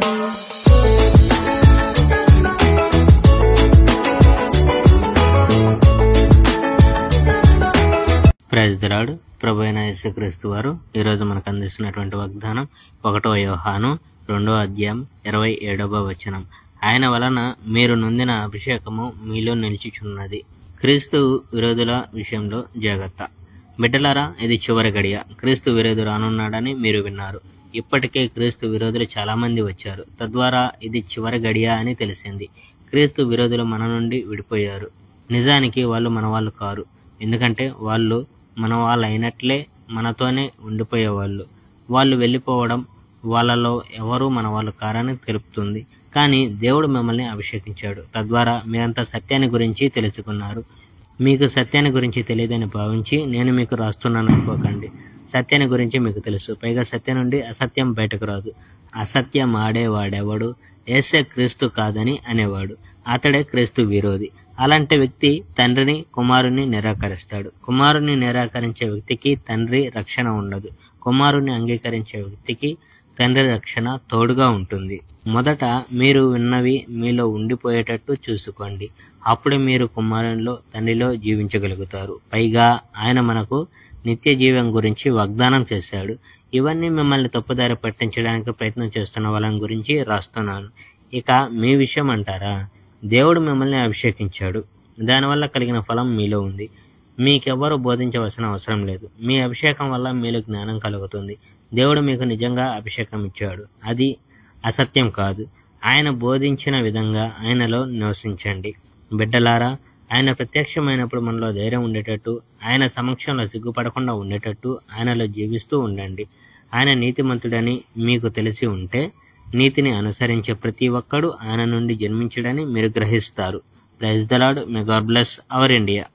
Praise the lord. ప్రభు అయిన యేసుక్రీస్తు వారు ఈరోజు మనకు అందిస్తున్నటువంటి వాగ్దానం 1 యోహాను 2వ అధ్యాయం 27వ వచనం. ఆయన వలన మీరు నొందిన అభిషేకము మీలో నిలిచిచున్నది. క్రీస్తు విరోధుల విషయంలో జాగ్రత్త. బిడ్డలారా, ఇది చివరి గడియ. క్రీస్తు విరోధులు రానున్నాడని మీరు విన్నారు. ఇప్పటికే క్రీస్తు విరోధులు చాలా మంది వచ్చారు. తద్వారా ఇది చివరి గడియ అని తెలిసింది. క్రీస్తు విరోధులు మన నుండి విడిపోయారు. నిజానికి వాళ్ళు మన వాళ్ళు కారు. ఎందుకంటే వాళ్ళు మన వాళ్ళు అయినట్లే మనతోనే ఉండిపోయేవాళ్ళు. వాళ్ళు వెళ్ళిపోవడం వాళ్ళలో ఎవరు మన వాళ్ళు కారని తెలుపుతుంది. కానీ దేవుడు మిమ్మల్ని అభిషేకించాడు. తద్వారా మీరంతా సత్యాన్ని గురించి తెలుసుకున్నారు. మీకు సత్యాన్ని గురించి తెలియదని భావించి నేను మీకు రాస్తున్నాను అనుకోకండి. సత్యాన్ని గురించి మీకు తెలుసు. పైగా సత్యం నుండి అసత్యం బయటకు రాదు. అసత్యం ఆడేవాడెవడు యేసే క్రీస్తు కాదని అనేవాడు. అతడే క్రీస్తు విరోధి. అలాంటి వ్యక్తి తండ్రిని కుమారుని నిరాకరిస్తాడు. కుమారుని నిరాకరించే వ్యక్తికి తండ్రి రక్షణ ఉండదు. కుమారుని అంగీకరించే వ్యక్తికి తండ్రి రక్షణ తోడుగా ఉంటుంది. మొదట మీరు విన్నవి మీలో ఉండిపోయేటట్టు చూసుకోండి. అప్పుడు మీరు కుమారునిలో తండ్రిలో జీవించగలుగుతారు. పైగా ఆయన మనకు నిత్య జీవం గురించి వాగ్దానం చేశాడు. ఇవన్నీ మిమ్మల్ని తప్పుదారి పట్టించడానికి ప్రయత్నం చేస్తున్న వాళ్ళని గురించి రాస్తున్నాను. ఇక మీ విషయం అంటారా? దేవుడు మిమ్మల్ని అభిషేకించాడు. దానివల్ల కలిగిన ఫలం మీలో ఉంది. మీకెవ్వరూ బోధించవలసిన అవసరం లేదు. మీ అభిషేకం వల్ల మీలో జ్ఞానం కలుగుతుంది. దేవుడు మీకు నిజంగా అభిషేకం ఇచ్చాడు. అది అసత్యం కాదు. ఆయన బోధించిన విధంగా ఆయనలో నివసించండి. బిడ్డలారా, ఆయన ప్రత్యక్షమైనప్పుడు మనలో ధైర్యం ఉండేటట్టు, ఆయన సమక్షంలో సిగ్గుపడకుండా ఉండేటట్టు ఆయనలో జీవిస్తూ ఉండండి. ఆయన నీతిమంతుడని మీకు తెలిసి ఉంటే నీతిని అనుసరించే ప్రతి ఒక్కడు ఆయన నుండి జన్మించడని మీరు గ్రహిస్తారు. Praise the Lord. May God bless our India.